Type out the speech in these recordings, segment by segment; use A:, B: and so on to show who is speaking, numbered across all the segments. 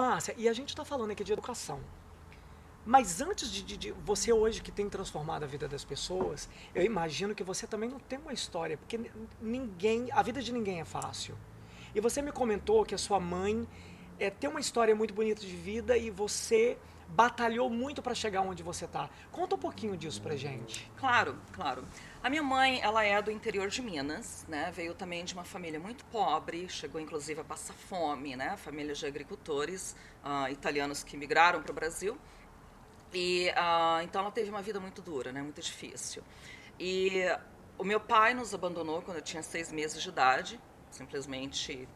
A: Márcia, e a gente está falando aqui de educação. Mas antes de você hoje que tem transformado a vida das pessoas, eu imagino que você também não tem uma história, porque a vida de ninguém é fácil. E você me comentou que a sua mãe tem uma história muito bonita de vida e você batalhou muito para chegar onde você está. Conta um pouquinho disso pra gente.
B: Claro, claro. A minha mãe, ela é do interior de Minas, né? Veio também de uma família muito pobre, chegou inclusive a passar fome, né? Família de agricultores italianos que migraram para o Brasil. E então ela teve uma vida muito dura, né? Muito difícil. E o meu pai nos abandonou quando eu tinha 6 meses de idade, simplesmente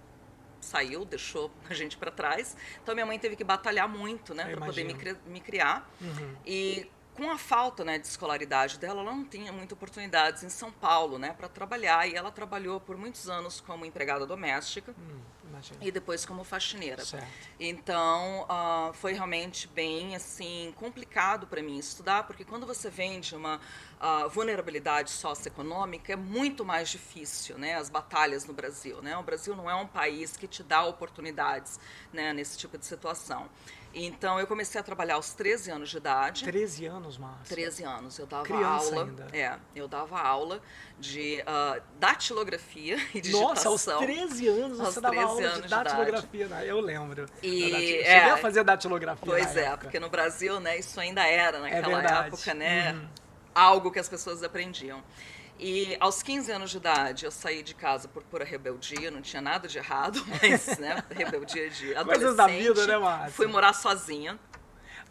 B: saiu, deixou a gente para trás. Então minha mãe teve que batalhar muito, né, para poder me criar.
A: Uhum.
B: E com a falta, né, de escolaridade dela, ela não tinha muitas oportunidades em São Paulo, né, para trabalhar. E ela trabalhou por muitos anos como empregada doméstica. E depois como faxineira.
A: Certo.
B: Então, foi realmente bem assim complicado para mim estudar, porque quando você vem de uma vulnerabilidade socioeconômica, é muito mais difícil, né, as batalhas no Brasil, né? O Brasil não é um país que te dá oportunidades, né, nesse tipo de situação. Então, eu comecei a trabalhar aos 13 anos de idade.
A: 13 anos, Márcia?
B: 13 anos. Eu dava
A: Criança
B: aula.
A: Ainda.
B: Eu dava aula de datilografia e digitação.
A: Nossa, aos 13 anos você dava aula de datilografia, né? Eu lembro. Cheguei a fazer datilografia.
B: Pois é, porque no Brasil, né, isso ainda era naquela época, né? Algo que as pessoas aprendiam. E aos 15 anos de idade, eu saí de casa por pura rebeldia, não tinha nada de errado, mas, né, rebeldia de adolescente.
A: Coisas da vida, né, Márcia?
B: Fui morar sozinha.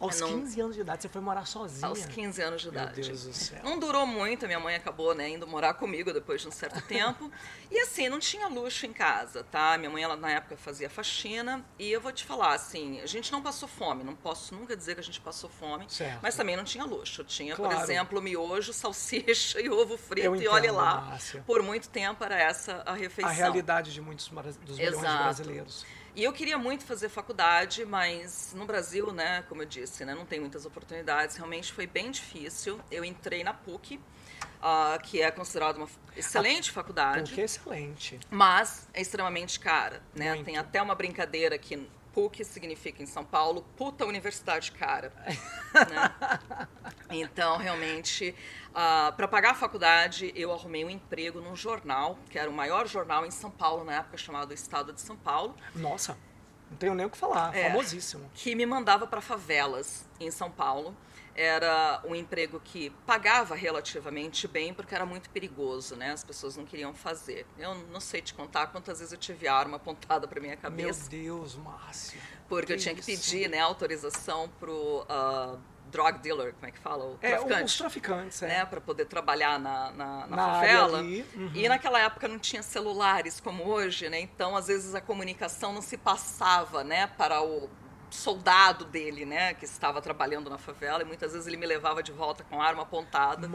A: Aos 15 anos de idade, você foi morar sozinha?
B: Aos 15 anos de idade.
A: Meu Deus do céu.
B: Não durou muito, minha mãe acabou, né, indo morar comigo depois de um certo tempo. E assim, não tinha luxo em casa, tá? Minha mãe, ela na época fazia faxina. E eu vou te falar, assim, a gente não passou fome. Não posso nunca dizer que a gente passou fome.
A: Certo.
B: Mas também não tinha luxo. Tinha,
A: claro,
B: por exemplo, miojo, salsicha e ovo frito.
A: Eu entendo,
B: e olhe lá,
A: Márcia.
B: Por muito tempo era essa a refeição.
A: A realidade de muitos dos milhões de brasileiros.
B: E eu queria muito fazer faculdade, mas no Brasil, né, como eu disse, né, não tem muitas oportunidades. Realmente foi bem difícil. Eu entrei na PUC, que é considerada uma excelente faculdade.
A: PUC é excelente.
B: Mas é extremamente cara, né?
A: Muito.
B: Tem até uma brincadeira que PUC significa em São Paulo, puta universidade cara. Né? Então, realmente, para pagar a faculdade, eu arrumei um emprego num jornal, que era o maior jornal em São Paulo, na época, chamado Estado de São Paulo.
A: Nossa, não tenho nem o que falar, famosíssimo.
B: Que me mandava para favelas em São Paulo. Era um emprego que pagava relativamente bem, porque era muito perigoso, né? As pessoas não queriam fazer. Eu não sei te contar quantas vezes eu tive arma apontada para minha cabeça.
A: Meu Deus, Márcia.
B: Porque eu tinha que pedir, né, autorização pro drug dealer, como é que fala? O traficante.
A: Os traficantes,
B: né, para poder trabalhar na favela.
A: Ali.
B: E naquela época não tinha celulares como hoje, né? Então, às vezes, a comunicação não se passava, né, para o soldado dele, né, que estava trabalhando na favela, e muitas vezes ele me levava de volta com a arma apontada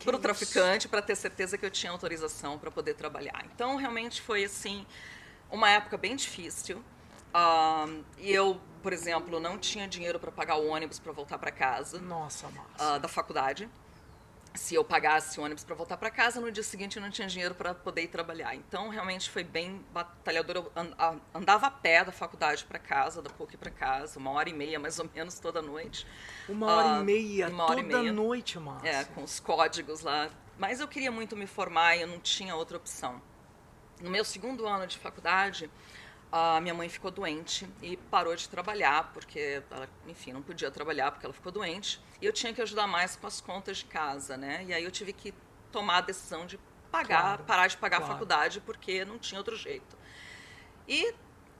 B: para o traficante, para ter certeza que eu tinha autorização para poder trabalhar. Então, realmente foi, assim, uma época bem difícil. E eu, por exemplo, não tinha dinheiro para pagar o ônibus para voltar para casa.
A: Nossa, Márcia.
B: Da faculdade. Se eu pagasse o ônibus para voltar para casa, no dia seguinte eu não tinha dinheiro para poder ir trabalhar. Então, realmente foi bem batalhador. Eu andava a pé da faculdade para casa, da PUC para casa, 1h30 mais ou menos toda noite.
A: 1h30 toda noite, Márcia.
B: Com os códigos lá. Mas eu queria muito me formar e eu não tinha outra opção. No meu 2º ano de faculdade, minha mãe ficou doente e parou de trabalhar, porque ela, enfim, não podia trabalhar porque ela ficou doente. E eu tinha que ajudar mais com as contas de casa, né? E aí eu tive que tomar a decisão de parar de pagar a faculdade, porque não tinha outro jeito. E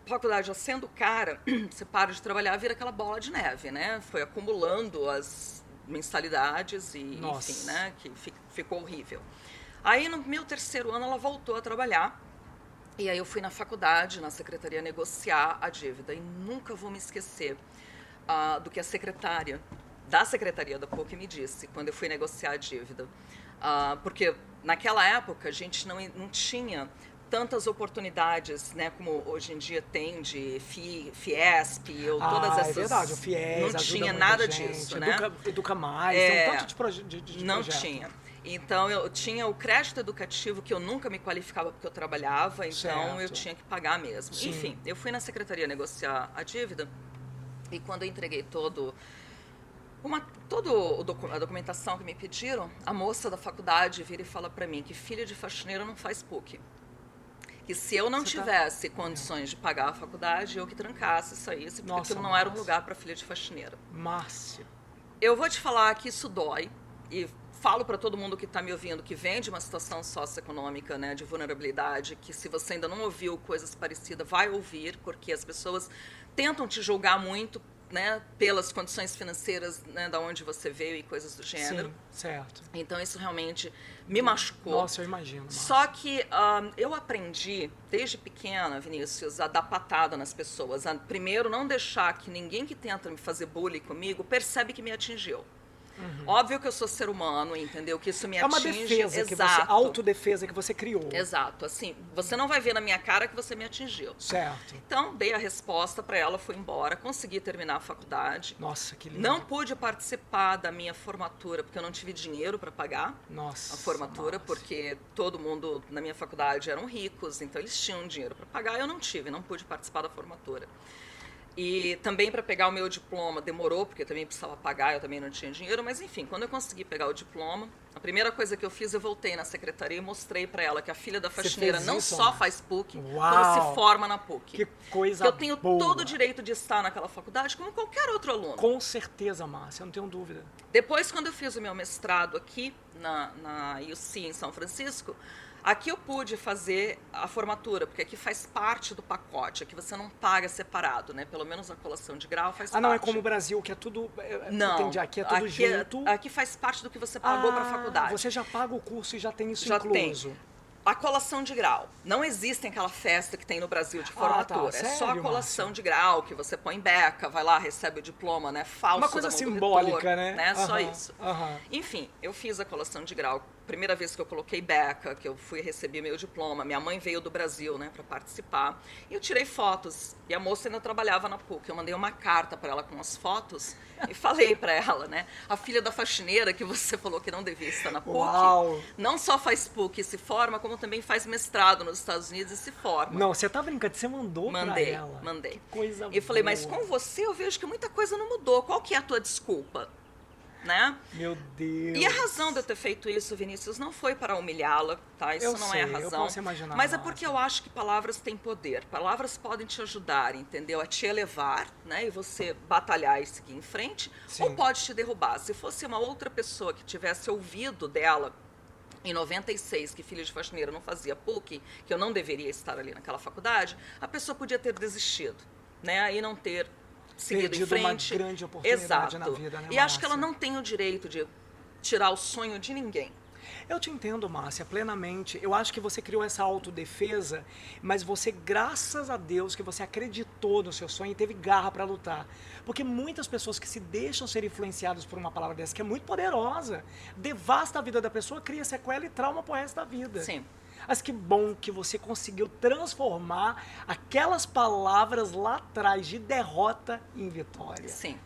B: a faculdade, já sendo cara, você para de trabalhar, vira aquela bola de neve, né? Foi acumulando as mensalidades e,
A: Nossa.
B: enfim, né? Que ficou horrível. Aí, no meu 3º ano, ela voltou a trabalhar. E aí eu fui na faculdade, na secretaria, negociar a dívida. E nunca vou me esquecer do que a secretária da secretaria da PUC me disse quando eu fui negociar a dívida. Porque naquela época a gente não tinha tantas oportunidades, né, como hoje em dia tem de Fiesp ou todas essas...
A: É verdade, o FIES
B: não tinha nada disso, né?
A: Educa Mais, tem um tanto de projeto.
B: Não tinha. Então, eu tinha o crédito educativo, que eu nunca me qualificava porque eu trabalhava, então eu tinha que pagar mesmo. Sim. Enfim, eu fui na secretaria negociar a dívida E quando eu entreguei toda a documentação que me pediram, a moça da faculdade vira e fala para mim que filha de faxineira não faz PUC. Que se eu não tivesse condições de pagar a faculdade, eu que trancasse, saísse, porque aquilo não era um lugar para filha de faxineira.
A: Márcia.
B: Eu vou te falar que isso dói, e falo para todo mundo que está me ouvindo que vem de uma situação socioeconômica, né, de vulnerabilidade, que se você ainda não ouviu coisas parecidas, vai ouvir, porque as pessoas tentam te julgar muito, né, pelas condições financeiras, né, da onde você veio e coisas do gênero.
A: Sim, certo.
B: Então isso realmente me machucou.
A: Nossa, eu imagino. Márcia.
B: Só que eu aprendi desde pequena, Vinícius, a dar patada nas pessoas, a primeiro não deixar que ninguém que tenta me fazer bullying comigo percebe que me atingiu. Óbvio que eu sou ser humano, entendeu? Que isso me atinge.
A: É uma defesa que você, autodefesa que você criou.
B: Exato, assim, você não vai ver na minha cara que você me atingiu.
A: Certo.
B: Então, dei a resposta para ela, fui embora, consegui terminar a faculdade.
A: Nossa, que lindo.
B: Não pude participar da minha formatura, porque eu não tive dinheiro para pagar
A: Nossa,
B: a formatura,
A: Márcia.
B: porque todo mundo na minha faculdade eram ricos, então eles tinham dinheiro para pagar, eu não tive, não pude participar da formatura. E também para pegar o meu diploma demorou, porque eu também precisava pagar, eu também não tinha dinheiro, mas enfim, quando eu consegui pegar o diploma, a primeira coisa que eu fiz, eu voltei na secretaria e mostrei para ela que a filha da faxineira não só faz PUC, como se forma na PUC.
A: Que coisa
B: que eu tenho
A: boa.
B: todo o direito de estar naquela faculdade como qualquer outro aluno.
A: Com certeza, Márcia, eu não tenho dúvida.
B: Depois, quando eu fiz o meu mestrado aqui na UC em São Francisco, aqui eu pude fazer a formatura, porque aqui faz parte do pacote, aqui você não paga separado, né? Pelo menos a colação de grau faz parte.
A: Não é como o Brasil, que é tudo...
B: Não,
A: entendi, aqui é tudo junto.
B: Aqui faz parte do que você pagou para a faculdade.
A: Você já paga o curso e já tem isso
B: já
A: incluso.
B: Tem. A colação de grau. Não existe aquela festa que tem no Brasil de formatura.
A: Tá.
B: É
A: Sério,
B: só a colação
A: Márcia?
B: de grau, que você põe beca, vai lá, recebe o diploma, né? Falso.
A: Uma coisa
B: da mão do
A: simbólica,
B: reitor,
A: né?
B: Só isso.
A: Aham.
B: Enfim, eu fiz a colação de grau. Primeira vez que eu coloquei beca, que eu fui receber meu diploma. Minha mãe veio do Brasil, né, para participar. E eu tirei fotos. E a moça ainda trabalhava na PUC. Eu mandei uma carta para ela com as fotos e falei para ela, né? A filha da faxineira que você falou que não devia estar na PUC,
A: Uau.
B: não só faz PUC e se forma, como também faz mestrado nos Estados Unidos e se forma.
A: Não, você tá brincando, você mandou pra ela.
B: Mandei.
A: Que coisa
B: E eu falei,
A: boa.
B: mas com você eu vejo que muita coisa não mudou. Qual que é a tua desculpa? Né?
A: Meu Deus.
B: E a razão de eu ter feito isso, Vinícius, não foi para humilhá-la, tá? Isso
A: Eu
B: não
A: sei,
B: é a
A: eu
B: razão.
A: posso imaginar,
B: mas é
A: Márcia.
B: porque eu acho que palavras têm poder. Palavras podem te ajudar, entendeu? A te elevar, né? E você batalhar e seguir em frente.
A: Sim.
B: Ou pode te derrubar. Se fosse uma outra pessoa que tivesse ouvido dela em 96, que filha de faxineira não fazia PUC, que eu não deveria estar ali naquela faculdade, a pessoa podia ter desistido, né? E não ter seguido em
A: Perdido
B: frente.
A: uma grande oportunidade
B: Exato.
A: na vida, né,
B: E acho que ela
A: Márcia?
B: não tem o direito de tirar o sonho de ninguém.
A: Eu te entendo, Márcia, plenamente. Eu acho que você criou essa autodefesa, mas você, graças a Deus, que você acreditou no seu sonho e teve garra para lutar. Porque muitas pessoas que se deixam ser influenciadas por uma palavra dessa, que é muito poderosa, devasta a vida da pessoa, cria sequela e trauma pro resto da vida.
B: Sim.
A: Mas que bom que você conseguiu transformar aquelas palavras lá atrás de derrota em vitória.
B: Sim.